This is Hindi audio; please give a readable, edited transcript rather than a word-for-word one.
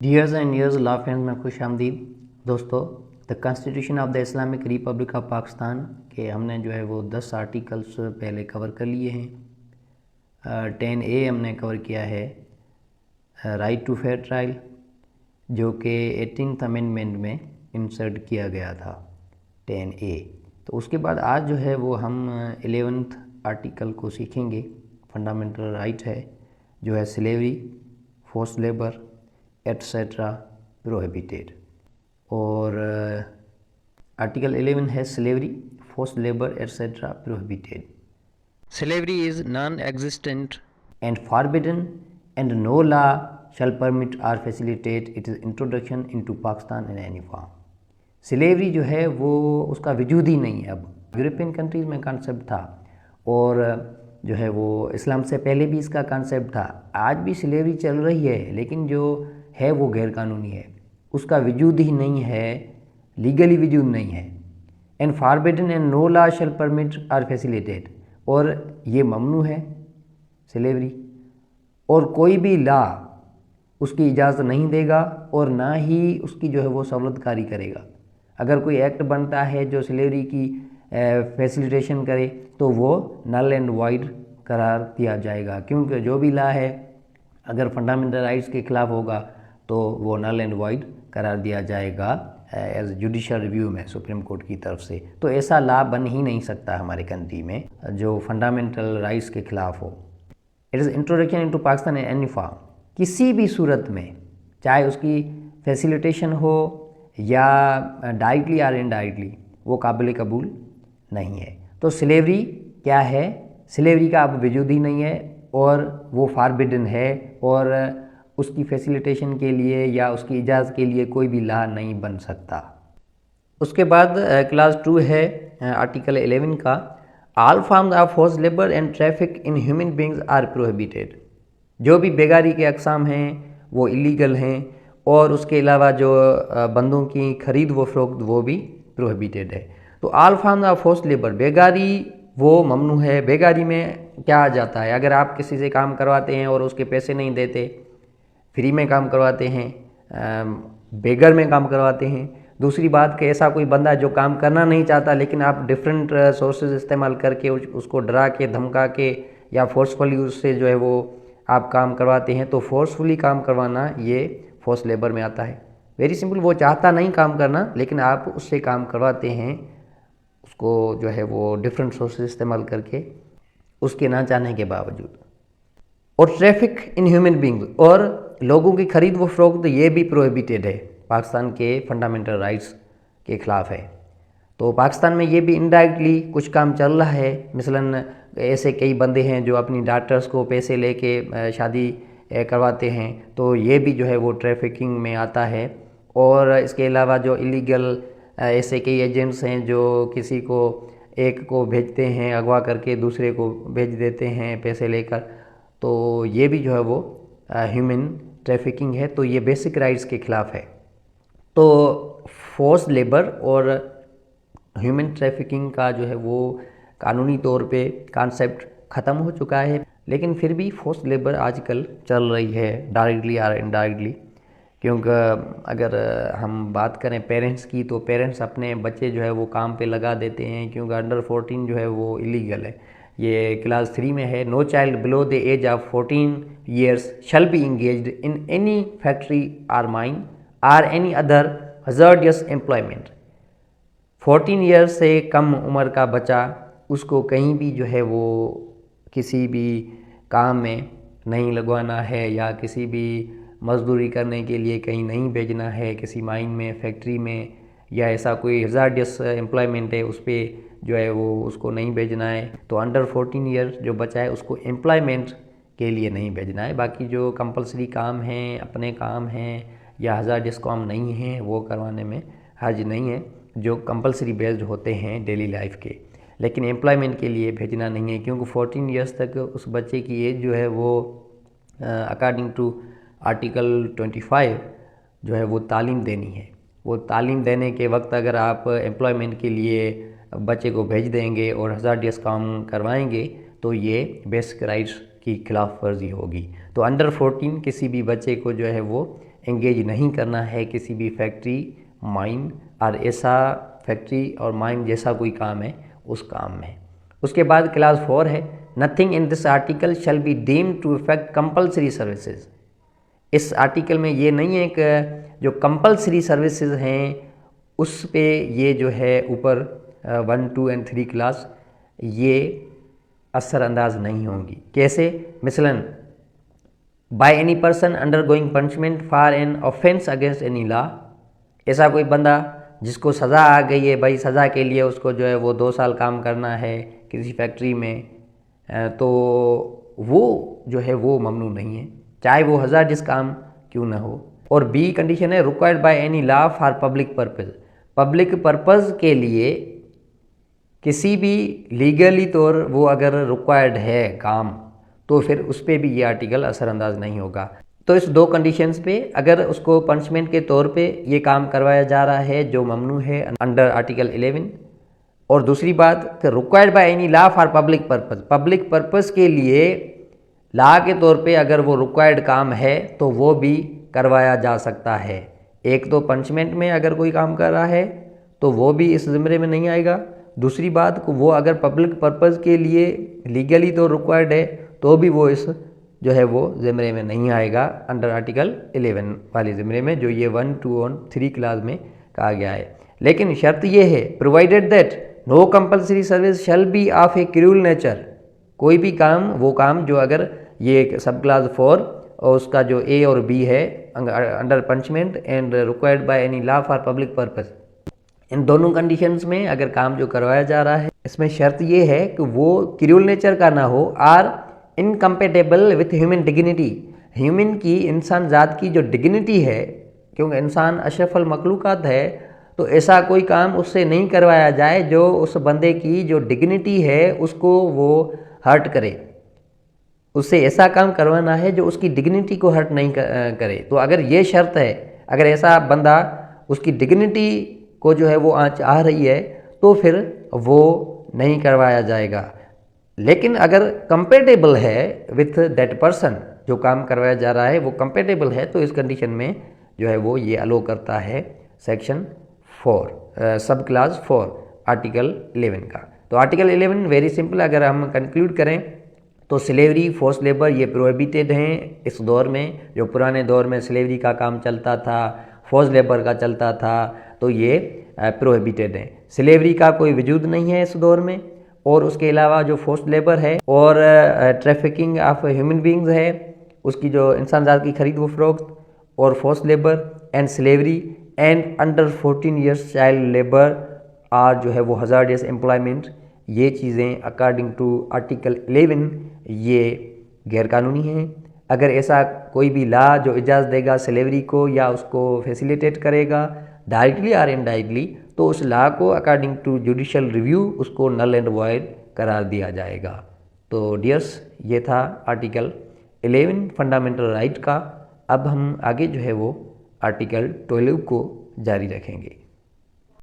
Dears and years law friends में खुश आमदीद दोस्तों। The constitution of the Islamic Republic of Pakistan के हमने जो है वो 10 आर्टिकल्स पहले कवर कर लिए हैं। 10A हमने कवर किया है, राइट टू फेयर ट्रायल, जो कि 18th अमेंडमेंट में इंसर्ट किया गया था 10A। तो उसके बाद आज जो है वो हम 11th आर्टिकल को सीखेंगे। फंडामेंटल राइट है जो है slavery, force labour etcetera prohibited. और आर्टिकल 11 है slavery, force labour etcetera prohibited. Slavery is non existent and forbidden and no law shall permit और facilitate it is introduction into Pakistan in any form. Slavery जो है वो उसका वजूद ही नहीं है। अब यूरोपियन कंट्रीज़ में कॉन्सेप्ट था और जो है वो इस्लाम से पहले भी इसका कॉन्सेप्ट था। आज भी स्लेवरी चल रही है, लेकिन जो है वो गैर कानूनी है, उसका वजूद ही नहीं है, लीगली वजूद नहीं है। And forbidden and no law shall permit और फैसिलिटेट, और ये ममनू है स्लेवरी, और कोई भी लॉ उसकी इजाज़त नहीं देगा और ना ही उसकी जो है वो सहूलतकारी करेगा। अगर कोई एक्ट बनता है जो स्लेवरी की फैसिलिटेशन करे तो वो नल एंड वाइड करार दिया जाएगा, क्योंकि जो भी लॉ है अगर फंडामेंटल राइट्स के खिलाफ होगा तो वो नल एंड वाइड करार दिया जाएगा एज जुडिशल रिव्यू में सुप्रीम कोर्ट की तरफ से। तो ऐसा लॉ बन ही नहीं सकता हमारे कंट्री में जो फंडामेंटल राइट्स के खिलाफ हो। It is introduction into Pakistan in any form, किसी भी सूरत में, चाहे उसकी फैसिलिटेशन हो या डायरेक्टली और इनडायरेक्टली, वो काबिल कबूल नहीं है। तो स्लेवरी क्या है? स्लेवरी का अब वजूद ही नहीं है और वो फॉरबिडन है और उसकी फैसिलिटेशन के लिए या उसकी इजाज़त के लिए कोई भी लॉ नहीं बन सकता। उसके बाद क्लास 2 है आर्टिकल 11 का, all forms of force labour and traffic in human beings are prohibited. जो भी बेगारी के अक़साम हैं वो इलीगल हैं और उसके अलावा जो बंदों की खरीद व फरोख्त वो भी प्रोहिबिटेड है। तो all forms of force labour, बेगारी वो ममनू है। बेगारी में क्या आ जाता है? अगर आप किसी से काम करवाते हैं और उसके पैसे नहीं देते, फ्री में काम करवाते हैं, बेगर में काम करवाते हैं। दूसरी बात कि ऐसा कोई बंदा जो काम करना नहीं चाहता लेकिन आप डिफरेंट सोर्सेज इस्तेमाल करके उसको डरा के, धमका के या फोर्सफुली उससे जो है वो आप काम करवाते हैं, तो फोर्सफुली काम करवाना ये फोर्स लेबर में आता है। वेरी सिंपल, वो चाहता नहीं काम करना लेकिन आप उससे काम करवाते हैं, उसको जो है वो डिफरेंट सोर्सेज इस्तेमाल करके, उसके ना चाहने के बावजूद। और ट्रैफिक इन ह्यूमन बींग्स, और लोगों की खरीद व फरोख्त ये भी प्रोहिबिटेड है, पाकिस्तान के फंडामेंटल राइट्स के ख़िलाफ़ है। तो पाकिस्तान में ये भी इनडायरेक्टली कुछ काम चल रहा है। मिसलन ऐसे कई बंदे हैं जो अपनी डॉटर्स को पैसे लेके शादी करवाते हैं, तो ये भी जो है वो ट्रैफिकिंग में आता है। और इसके अलावा जो इलीगल ऐसे कई एजेंट्स हैं जो किसी को, एक को भेजते हैं अगवा करके, दूसरे को भेज देते हैं पैसे लेकर, तो ये भी जो है वो ह्यूमन ट्रैफिकिंग है। तो ये बेसिक राइट्स के ख़िलाफ़ है। तो फोर्स लेबर और ह्यूमन ट्रैफिकिंग का जो है वो कानूनी तौर पे कॉन्सेप्ट ख़त्म हो चुका है, लेकिन फिर भी फोर्स लेबर आजकल चल रही है डायरेक्टली या इनडायरेक्टली। क्योंकि अगर हम बात करें पेरेंट्स की, तो पेरेंट्स अपने बच्चे जो है वो काम पे लगा देते हैं, क्योंकि अंडर 14 जो है वो इलीगल है। ये क्लास 3 में है, no child below the age of 14 years shall be engaged in any factory or mine or any other hazardous employment. 14 years से कम उम्र का बच्चा, उसको कहीं भी जो है वो किसी भी काम में नहीं लगवाना है या किसी भी मजदूरी करने के लिए कहीं नहीं भेजना है, किसी माइन में, फैक्ट्री में, या ऐसा कोई हज़ार्डियस एम्प्लॉयमेंट है उस पर जो है वो उसको नहीं भेजना है। तो अंडर 14 ईयर जो बच्चा है उसको एम्प्लॉयमेंट के लिए नहीं भेजना है। बाकी जो कंपलसरी काम हैं, अपने काम हैं या हज़ार्डियस काम नहीं हैं, वो करवाने में हर्ज नहीं है, जो कंपलसरी बेस्ड होते हैं डेली लाइफ के। लेकिन एम्प्लॉयमेंट के लिए भेजना नहीं है, क्योंकि 14 ईयर्स तक उस बच्चे की एज जो है वो अकॉर्डिंग टू आर्टिकल 25 जो है वो तालीम देनी है। वो तालीम देने के वक्त अगर आप एम्प्लॉयमेंट के लिए बच्चे को भेज देंगे और हज़ार्डियस काम करवाएंगे तो ये बेसिक राइट्स की खिलाफ वर्जी होगी। तो अंडर 14 किसी भी बच्चे को जो है वो एंगेज नहीं करना है किसी भी फैक्ट्री, माइन और ऐसा फैक्ट्री और माइन जैसा कोई काम है उस काम में। उसके बाद क्लास 4 है, nothing in this article shall be deemed to affect compulsory services. इस आर्टिकल में ये नहीं है कि जो कंपल्सरी सर्विसेज हैं उस पे ये जो है ऊपर 1, 2 एंड 3 क्लास ये असरअंदाज नहीं होंगी। कैसे? मिसलन by any person undergoing punishment for an offence against any law. ऐसा कोई बंदा जिसको सज़ा आ गई है, भाई सज़ा के लिए उसको जो है वो 2 साल काम करना है किसी फैक्ट्री में, तो वो जो है वो ममनू नहीं है, चाहे वो हज़ार्डस काम क्यों ना हो। और बी कंडीशन है, required by any law for public purpose. Public purpose के लिए किसी भी लीगली तौर वो अगर रिक्वायर्ड है काम, तो फिर उस पर भी ये आर्टिकल असरअंदाज नहीं होगा। तो इस 2 कंडीशंस पे अगर उसको पनिशमेंट के तौर पे ये काम करवाया जा रहा है जो ममनू है अंडर आर्टिकल 11, और दूसरी बात कि required by any law for public purpose, public purpose के लिए लॉ के तौर पे अगर वो रिक्वायर्ड काम है तो वो भी करवाया जा सकता है। एक तो पनिशमेंट में अगर कोई काम कर रहा है तो वो भी इस ज़िम्मे में नहीं आएगा, दूसरी बात को वो अगर पब्लिक पर्पज़ के लिए लीगली तो रिक्वायर्ड है तो भी वो इस जो है वो ज़िम्मे में नहीं आएगा अंडर आर्टिकल 11 वाले ज़िम्मे में, जो ये 1, 2 और 3 क्लास में कहा गया है। लेकिन शर्त ये है, provided that no compulsory service shall be of a cruel nature. कोई भी काम, वो काम जो अगर ये सब क्लास 4 और उसका जो ए और बी है under punishment and required by any law for public purpose, इन दोनों कंडीशंस में अगर काम जो करवाया जा रहा है इसमें शर्त ये है कि वो क्रूअल नेचर का ना हो और incompatible with human dignity. Human की, इंसान ज़ात की जो डिग्निटी है, क्योंकि इंसान अशरफुल मखलूक़ात है, तो ऐसा कोई काम उससे नहीं करवाया जाए जो उस बंदे की जो डिग्निटी है उसको वो हर्ट करे। उससे ऐसा काम करवाना है जो उसकी डिग्निटी को हर्ट नहीं करे। तो अगर ये शर्त है, अगर ऐसा बंदा उसकी डिग्निटी को जो है वो आँच आ रही है तो फिर वो नहीं करवाया जाएगा। लेकिन अगर कंपेटेबल है विथ दैट पर्सन, जो काम करवाया जा रहा है वो कंपेटेबल है, तो इस कंडीशन में जो है वो ये अलो करता है सेक्शन 4 सब क्लास 4 आर्टिकल 11 का। तो आर्टिकल 11 वेरी सिंपल, अगर हम कंक्लूड करें तो स्लेवरी, फोर्स लेबर ये प्रोहिबिटेड हैं इस दौर में। जो पुराने दौर में स्लेवरी का काम चलता था, फोर्स लेबर का चलता था, तो ये प्रोहिबिटेड हैं। स्लेवरी का कोई वजूद नहीं है इस दौर में। और उसके अलावा जो फोर्स लेबर है और ट्रैफिकिंग ऑफ ह्यूमन बींग्स है, उसकी जो इंसान ज़ात की खरीद व फरोख्त, और force labour and slavery and under 14 years child labour और जो है वो हज़ार्डस एम्प्लॉयमेंट, ये चीज़ें अकॉर्डिंग टू आर्टिकल 11 ये गैरकानूनी हैं। अगर ऐसा कोई भी लॉ जो इजाज़त देगा स्लेवरी को या उसको फैसिलिटेट करेगा डायरेक्टली और इनडायरेक्टली, तो उस लॉ को अकॉर्डिंग टू जुडिशल रिव्यू उसको नल एंड वॉइड करार दिया जाएगा। तो डियर्स, ये था आर्टिकल 11 फंडामेंटल राइट का। अब हम आगे जो है वो आर्टिकल 12 को जारी रखेंगे।